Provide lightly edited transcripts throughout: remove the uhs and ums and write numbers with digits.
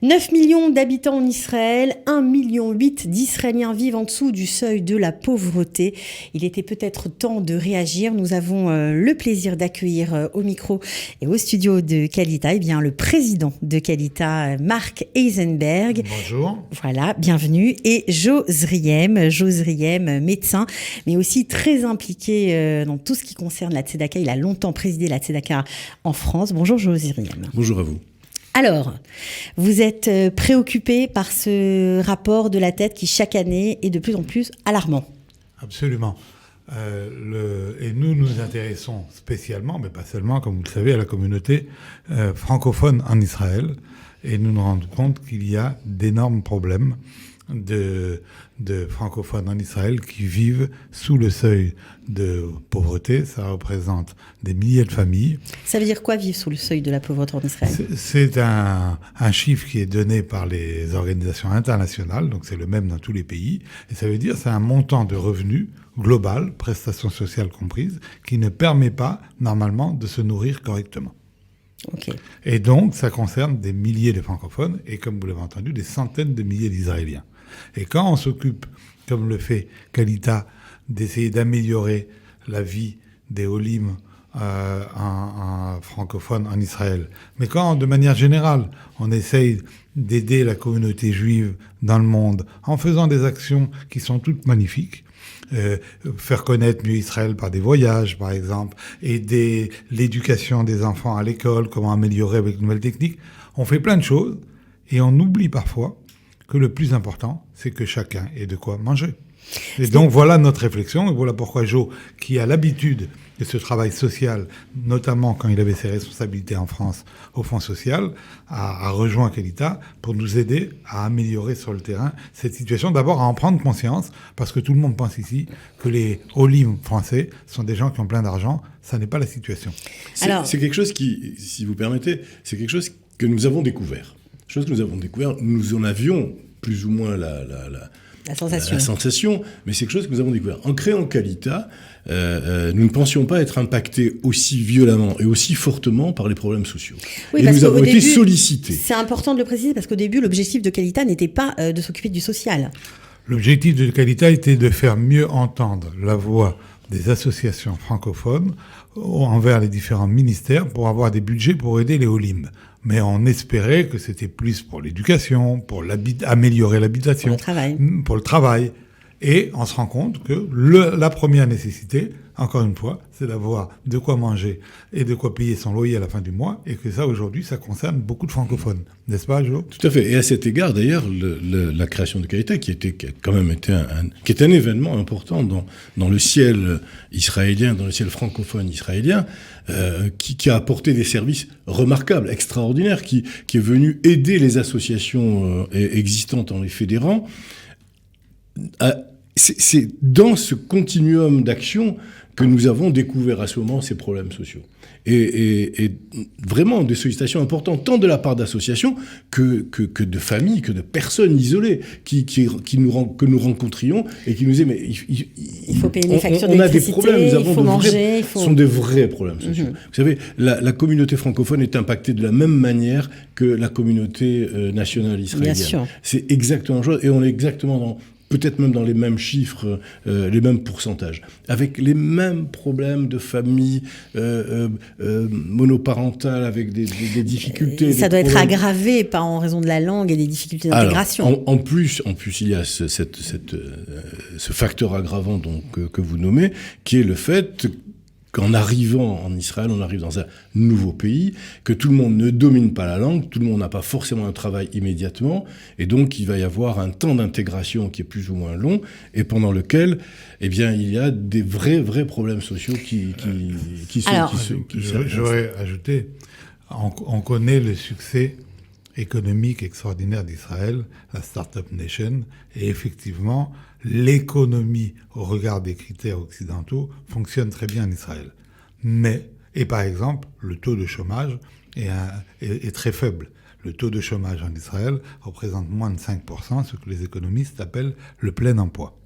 9 millions d'habitants en Israël, 1,8 million d'Israéliens vivent en dessous du seuil de la pauvreté. Il était peut-être temps de réagir. Nous avons le plaisir d'accueillir au micro et au studio de Kalita, le président de Kalita, Marc Eisenberg. Bonjour. Voilà, bienvenue. Et Jo Zriem, médecin, mais aussi très impliqué dans tout ce qui concerne la Tzedaka. Il a longtemps présidé la Tzedaka en France. Bonjour Jo Zriem. Bonjour à vous. Alors, vous êtes préoccupé par ce rapport de la tête qui, chaque année, est de plus en plus alarmant. Absolument. Et nous nous intéressons spécialement, mais pas seulement, comme vous le savez, à la communauté francophone en Israël. Et nous nous rendons compte qu'il y a d'énormes problèmes de francophones en Israël qui vivent sous le seuil de pauvreté. Ça représente des milliers de familles. Ça veut dire quoi, vivre sous le seuil de la pauvreté en Israël ? C'est un chiffre qui est donné par les organisations internationales, donc c'est le même dans tous les pays. Et ça veut dire c'est un montant de revenus global, prestations sociales comprises, qui ne permet pas, normalement, de se nourrir correctement. Okay. Et donc, ça concerne des milliers de francophones et, comme vous l'avez entendu, des centaines de milliers d'Israéliens. Et quand on s'occupe, comme le fait Kalita, d'essayer d'améliorer la vie des Olim en francophones en Israël, mais quand, de manière générale, on essaye d'aider la communauté juive dans le monde en faisant des actions qui sont toutes magnifiques, faire connaître mieux Israël par des voyages, par exemple, aider l'éducation des enfants à l'école, comment améliorer avec de nouvelles techniques. On fait plein de choses et on oublie parfois que le plus important, c'est que chacun ait de quoi manger. Et donc voilà notre réflexion, et voilà pourquoi Jo, qui a l'habitude de ce travail social, notamment quand il avait ses responsabilités en France au Fonds social, a rejoint Kalita pour nous aider à améliorer sur le terrain cette situation. D'abord à en prendre conscience, parce que tout le monde pense ici que les Olim français sont des gens qui ont plein d'argent. Ça n'est pas la situation. C'est quelque chose qui, si vous permettez, c'est quelque chose que nous avons découvert. Nous en avions plus ou moins la sensation, mais c'est quelque chose que nous avons découvert. En créant Kalita, nous ne pensions pas être impactés aussi violemment et aussi fortement par les problèmes sociaux. Oui, et nous avons été sollicités. C'est important de le préciser parce qu'au début, l'objectif de Kalita n'était pas de s'occuper du social. L'objectif de Kalita était de faire mieux entendre la voix des associations francophones envers les différents ministères pour avoir des budgets pour aider les Olim. Mais on espérait que c'était plus pour l'éducation, pour améliorer l'habitation, pour le travail. Et on se rend compte que la première nécessité, encore une fois, c'est d'avoir de quoi manger et de quoi payer son loyer à la fin du mois, et que ça, aujourd'hui, ça concerne beaucoup de francophones. N'est-ce pas, Jo ? Tout à fait. Et à cet égard, d'ailleurs, la création de Kalita, qui a quand même été qui est un événement important dans le ciel israélien, dans le ciel francophone israélien, qui a apporté des services remarquables, extraordinaires, qui est venu aider les associations existantes en les fédérant. C'est dans ce continuum d'action que nous avons découvert à ce moment ces problèmes sociaux. Et vraiment des sollicitations importantes, tant de la part d'associations que de familles, que de personnes isolées que nous rencontrions et qui nous disaient mais il faut payer les factures d'électricité, on a des problèmes, il faut manger, ce sont des vrais problèmes sociaux. Vous savez, la communauté francophone est impactée de la même manière que la communauté nationale israélienne. Bien sûr. C'est exactement la chose et on est exactement peut-être même dans les mêmes chiffres, les mêmes pourcentages, avec les mêmes problèmes de famille monoparentale, avec des difficultés. Ça doit être aggravé, pas en raison de la langue et des difficultés d'intégration. Alors, en plus, il y a ce facteur aggravant donc, que vous nommez, qui est le fait qu'en arrivant en Israël, on arrive dans un nouveau pays, que tout le monde ne domine pas la langue, tout le monde n'a pas forcément un travail immédiatement, et donc il va y avoir un temps d'intégration qui est plus ou moins long, et pendant lequel, il y a des vrais problèmes sociaux qui J'aurais ajouté, on connaît le succès économique extraordinaire d'Israël, la Startup Nation, et effectivement, l'économie, au regard des critères occidentaux, fonctionne très bien en Israël. Et par exemple, le taux de chômage est très faible. Le taux de chômage en Israël représente moins de 5%, ce que les économistes appellent le plein emploi.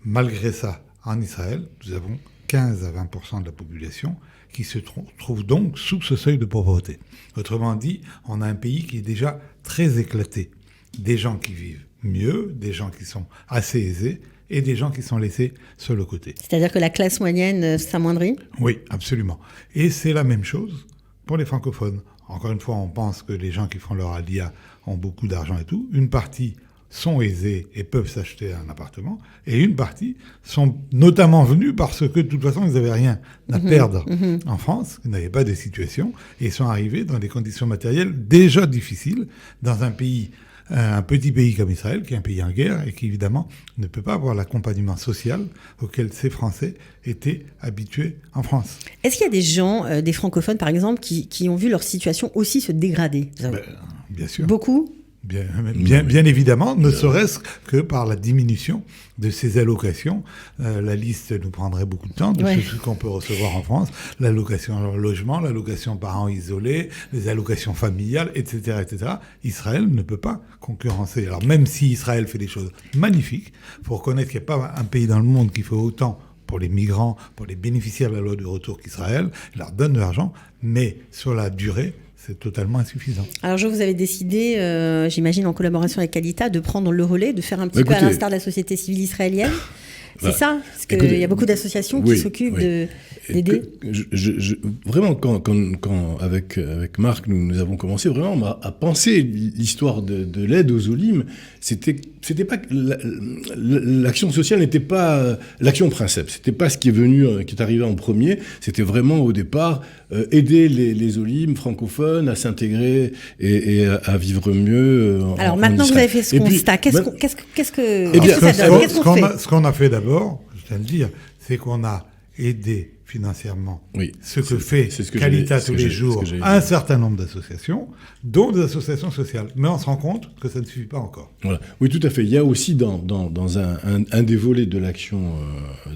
Malgré ça, en Israël, nous avons 15 à 20% de la population qui se trouve donc sous ce seuil de pauvreté. Autrement dit, on a un pays qui est déjà très éclaté. Des gens qui vivent mieux, des gens qui sont assez aisés et des gens qui sont laissés sur le côté. C'est-à-dire que la classe moyenne s'amoindrit ? Oui, absolument. Et c'est la même chose pour les francophones. Encore une fois, on pense que les gens qui font leur alia ont beaucoup d'argent et tout. Une partie sont aisés et peuvent s'acheter un appartement, et une partie sont notamment venus parce que, de toute façon, ils n'avaient rien à perdre en France, ils n'avaient pas de situation, et sont arrivés dans des conditions matérielles déjà difficiles, dans un pays, un petit pays comme Israël, qui est un pays en guerre, et qui, évidemment, ne peut pas avoir l'accompagnement social auquel ces Français étaient habitués en France. Est-ce qu'il y a des gens, des francophones, par exemple, qui ont vu leur situation aussi se dégrader ? Bien sûr. Beaucoup ? Bien évidemment, ne serait-ce que par la diminution de ces allocations. La liste nous prendrait beaucoup de temps de ce qu'on peut recevoir en France. L'allocation logement, l'allocation parents isolés, les allocations familiales, etc., etc. Israël ne peut pas concurrencer. Alors même si Israël fait des choses magnifiques, il faut reconnaître qu'il n'y a pas un pays dans le monde qui fait autant pour les migrants, pour les bénéficiaires de la loi du retour qu'Israël. Il leur donne de l'argent, mais sur la durée, c'est totalement insuffisant. Alors, vous avez décidé, j'imagine en collaboration avec Kalita, de prendre le relais, de faire un petit peu à l'instar de la société civile israélienne. C'est ça ? Parce qu'il y a beaucoup d'associations qui s'occupent d'aider. Vraiment, quand avec Marc, nous avons commencé vraiment à penser l'histoire de l'aide aux Olim, c'était pas l'action sociale n'était pas l'action princeps, c'était pas ce qui est arrivé en premier. C'était vraiment au départ aider les Olim francophones à s'intégrer et à vivre mieux. Alors maintenant que vous avez fait ce constat, qu'est-ce que ça donne ? Ce qu'on a fait d'abord, je tiens à le dire, c'est qu'on a aidé financièrement ce que fait Kalita tous les jours un certain nombre d'associations, dont des associations sociales. Mais on se rend compte que ça ne suffit pas encore. Voilà. Oui, tout à fait. Il y a aussi dans un des volets de l'action,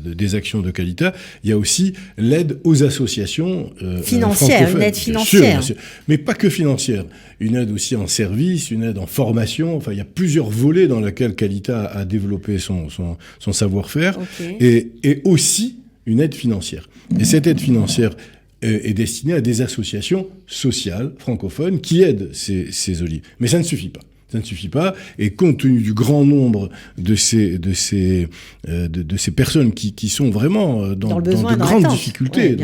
des actions de Kalita, il y a aussi l'aide aux associations financière, une aide financière. Bien sûr. Mais pas que financière. Une aide aussi en service, une aide en formation. Enfin, il y a plusieurs volets dans lesquels Kalita a développé son savoir-faire. Et aussi une aide financière. Et cette aide financière est destinée à des associations sociales francophones qui aident ces olives. Mais ça ne suffit pas. Ça ne suffit pas, et compte tenu du grand nombre de ces personnes qui sont vraiment dans de grandes difficultés,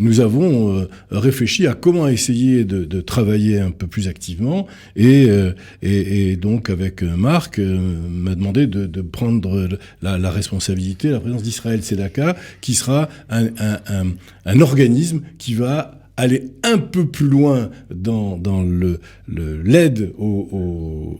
nous avons réfléchi à comment essayer de travailler un peu plus activement, et donc avec Marc m'a demandé de prendre la responsabilité, la présence d'Israël Tzedaka, qui sera un organisme qui va aller un peu plus loin dans l'aide aux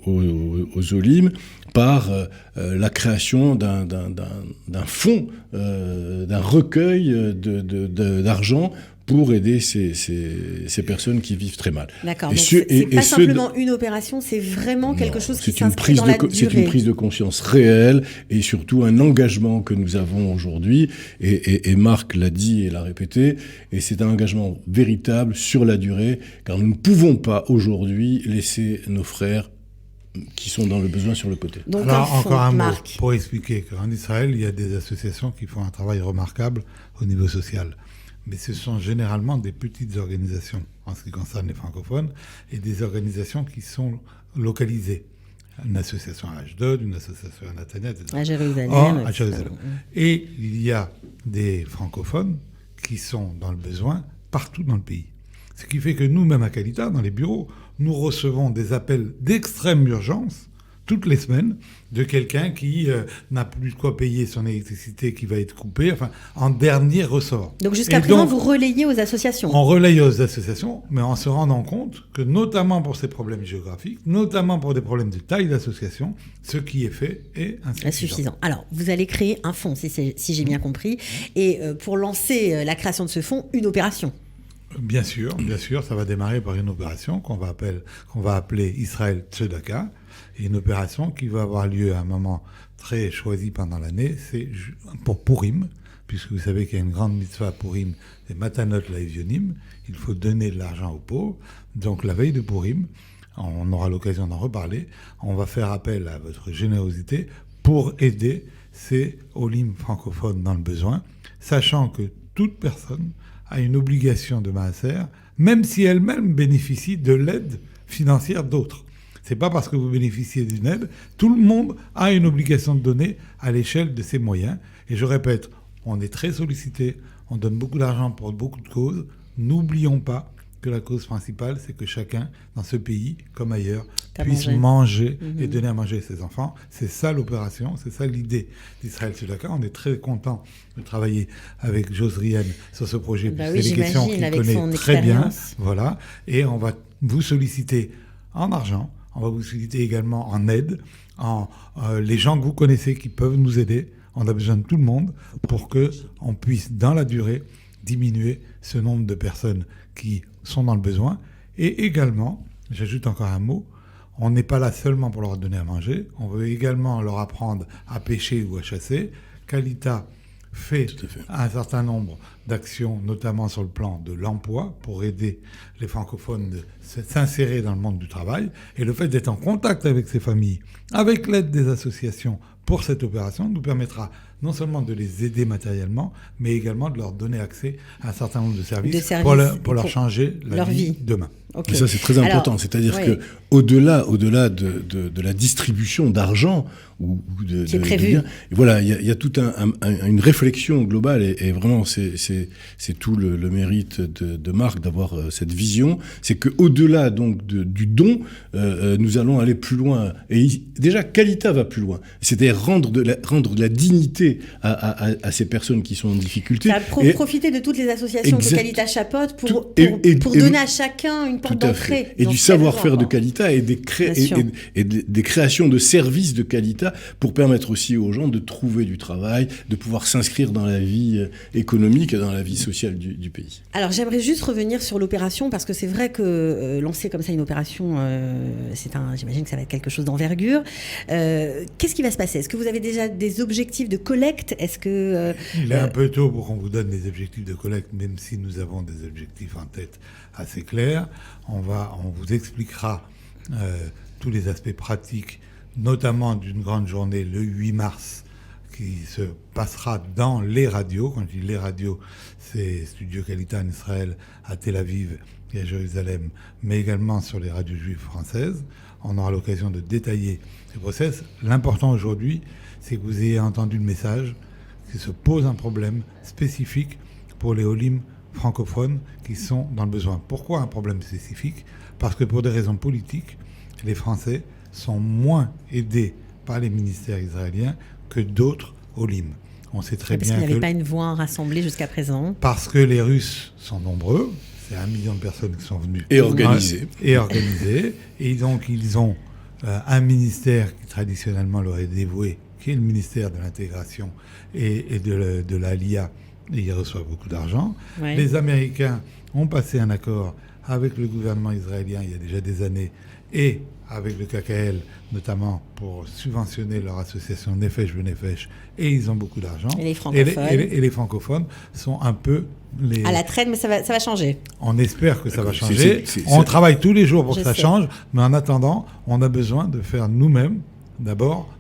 Olim par la création d'un fonds, d'un recueil d'argent pour aider ces personnes qui vivent très mal. D'accord, donc c'est pas simplement une opération, c'est vraiment quelque chose qui s'inscrit dans la durée. C'est une prise de conscience réelle et surtout un engagement que nous avons aujourd'hui, et Marc l'a dit et l'a répété, et c'est un engagement véritable sur la durée, car nous ne pouvons pas aujourd'hui laisser nos frères qui sont dans le besoin sur le côté. Donc, alors, encore un mot pour expliquer qu'en Israël, il y a des associations qui font un travail remarquable au niveau social. Mais ce sont généralement des petites organisations en ce qui concerne les francophones, et des organisations qui sont localisées. Une association à Ashdod, une association à Natania, etc. À Jérusalem. À Jérusalem. Et il y a des francophones qui sont dans le besoin partout dans le pays. Ce qui fait que nous, même à Kalita, dans les bureaux, nous recevons des appels d'extrême urgence toutes les semaines de quelqu'un qui n'a plus de quoi payer son électricité, qui va être coupé, enfin, en dernier ressort. Donc jusqu'à présent, vous relayez aux associations ? On relaye aux associations, mais en se rendant compte que, notamment pour ces problèmes géographiques, notamment pour des problèmes de taille d'association, ce qui est fait est insuffisant. Alors, vous allez créer un fonds, si j'ai bien compris, et pour lancer la création de ce fonds, une opération. Bien sûr, ça va démarrer par une opération qu'on va appeler Israël Tzedaka, et une opération qui va avoir lieu à un moment très choisi pendant l'année, c'est pour Purim, puisque vous savez qu'il y a une grande mitzvah à Purim, c'est Matanot Laevionim, il faut donner de l'argent aux pauvres. Donc la veille de Purim, on aura l'occasion d'en reparler, on va faire appel à votre générosité pour aider ces Olim francophones dans le besoin. sachant que toute personne a une obligation de maaser, même si elle-même bénéficie de l'aide financière d'autres. C'est pas parce que vous bénéficiez d'une aide, tout le monde a une obligation de donner à l'échelle de ses moyens. Et je répète, on est très sollicité, on donne beaucoup d'argent pour beaucoup de causes. N'oublions pas que la cause principale, c'est que chacun, dans ce pays, comme ailleurs, puisse manger et donner à manger à ses enfants. C'est ça l'opération, c'est ça l'idée d'Israël Tzedaka. On est très content de travailler avec Josrienne sur ce projet. C'est des questions qu'il connaît très bien. Voilà. Et on va vous solliciter en argent, on va vous solliciter également en aide, les gens que vous connaissez qui peuvent nous aider. On a besoin de tout le monde pour qu'on puisse, dans la durée, diminuer ce nombre de personnes qui sont dans le besoin. Et également, j'ajoute encore un mot, on n'est pas là seulement pour leur donner à manger, on veut également leur apprendre à pêcher ou à chasser. Kalita fait un certain nombre d'actions, notamment sur le plan de l'emploi, pour aider les francophones de s'insérer dans le monde du travail. Et le fait d'être en contact avec ces familles, avec l'aide des associations pour cette opération, nous permettra non seulement de les aider matériellement, mais également de leur donner accès à un certain nombre de services pour leur changer leur vie demain. Okay. Et ça, c'est très important. C'est-à-dire que au-delà de la distribution d'argent ou c'est prévu. Voilà, il y a toute une réflexion globale et vraiment c'est tout le mérite de Marc d'avoir cette vision. C'est que au-delà donc du don, nous allons aller plus loin. Et déjà, Kalita va plus loin. C'est-à-dire rendre de la dignité à ces personnes qui sont en difficulté. Ça a profité de toutes les associations que Kalita chapeaute pour donner à chacun une porte d'entrée. Et du savoir-faire de Kalita et des créations de services de Kalita pour permettre aussi aux gens de trouver du travail, de pouvoir s'inscrire dans la vie économique et dans la vie sociale du pays. Alors j'aimerais juste revenir sur l'opération parce que c'est vrai que lancer comme ça une opération, j'imagine que ça va être quelque chose d'envergure. Qu'est-ce qui va se passer ? Est-ce que vous avez déjà des objectifs de collecte ? Est-ce que il est un peu tôt pour qu'on vous donne des objectifs de collecte, même si nous avons des objectifs en tête assez clairs. On vous expliquera tous les aspects pratiques, notamment d'une grande journée le 8 mars qui se passera dans les radios. Quand je dis les radios, c'est Studio Kalita en Israël, à Tel Aviv et à Jérusalem, mais également sur les radios juives françaises. On aura l'occasion de détailler ces process. L'important aujourd'hui, c'est que vous ayez entendu le message, qu'il se pose un problème spécifique pour les Olim francophones qui sont dans le besoin. Pourquoi un problème spécifique ? Parce que pour des raisons politiques, les Français sont moins aidés par les ministères israéliens que d'autres Olim. On sait très bien qu'il n'y avait pas une voix rassemblée jusqu'à présent. Parce que les Russes sont nombreux, c'est 1 million de personnes qui sont venues. Et organisées. Et donc ils ont un ministère qui traditionnellement leur est dévoué, qui est le ministère de l'intégration et de l'Aliyah, et ils reçoivent beaucoup d'argent. Ouais. Les Américains ont passé un accord avec le gouvernement israélien il y a déjà des années et avec le KKL, notamment pour subventionner leur association Nefesh Benefesh, et ils ont beaucoup d'argent. Et les francophones. Et les francophones sont un peu à la traîne, mais ça va changer. On espère que ça va changer. On travaille tous les jours pour que ça change, mais en attendant, on a besoin de faire nous-mêmes, d'abord,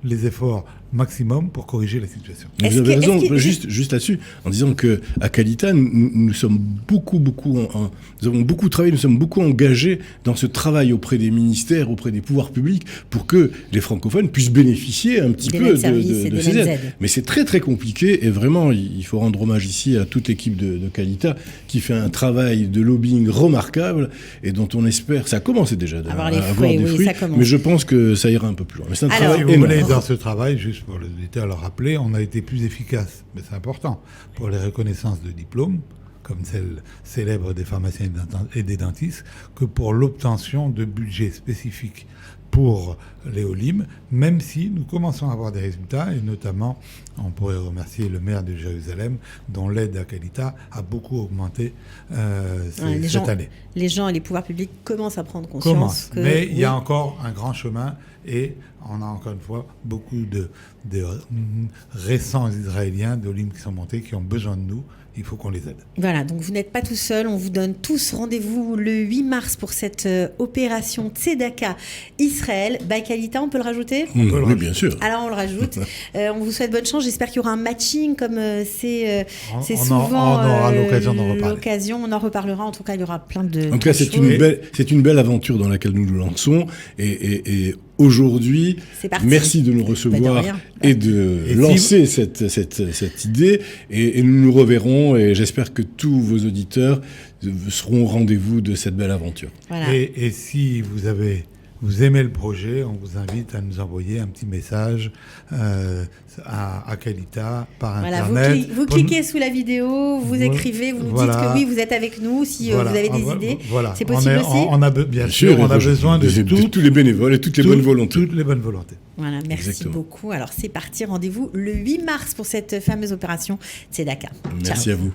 les efforts maximum pour corriger la situation. Vous avez raison, juste là-dessus, en disant qu'à Kalita, nous sommes nous avons beaucoup travaillé, nous sommes beaucoup engagés dans ce travail auprès des ministères, auprès des pouvoirs publics, pour que les francophones puissent bénéficier un petit peu de ces aides. Mais c'est très très compliqué, et vraiment, il faut rendre hommage ici à toute l'équipe de Kalita, qui fait un travail de lobbying remarquable, et dont on espère, ça a commencé déjà à avoir des fruits, mais je pense que ça ira un peu plus loin. Mais c'est un travail énorme. Dans ce travail, juste pour le détail à le rappeler, on a été plus efficace, mais c'est important, pour les reconnaissances de diplômes, comme celle célèbre des pharmaciens et des dentistes, que pour l'obtention de budgets spécifiques pour les Olim, même si nous commençons à avoir des résultats, et notamment, on pourrait remercier le maire de Jérusalem, dont l'aide à Kalita a beaucoup augmenté cette année. Les gens et les pouvoirs publics commencent à prendre conscience mais il y a encore un grand chemin, et on a encore une fois beaucoup de récents Israéliens d'Olim qui sont montés, qui ont besoin de nous. Il faut qu'on les aide. Voilà, donc vous n'êtes pas tout seul, on vous donne tous rendez-vous le 8 mars pour cette opération Tzedaka Israël. By Kalita, on peut le rajouter ? Oui, bien sûr. Alors on le rajoute. On vous souhaite bonne chance. J'espère qu'il y aura un matching comme c'est souvent on aura l'occasion d'en reparler. On en reparlera. En tout cas, il y aura plein de. En tout cas, c'est une belle aventure dans laquelle nous nous lançons. Et aujourd'hui, merci de nous recevoir et de lancer cette idée. Et nous nous reverrons. Et j'espère que tous vos auditeurs seront au rendez-vous de cette belle aventure. Voilà. Et si vous aimez le projet, on vous invite à nous envoyer un petit message à Kalita par Internet. Vous cliquez sous la vidéo, vous écrivez, vous nous dites que oui, vous êtes avec nous, si vous avez des idées. Voilà. C'est possible aussi. Bien sûr, on a besoin de tous les bénévoles et toutes les bonnes volontés. Toutes les bonnes volontés. Voilà, merci beaucoup. Alors c'est parti, rendez-vous le 8 mars pour cette fameuse opération Tzedaka. Merci à vous.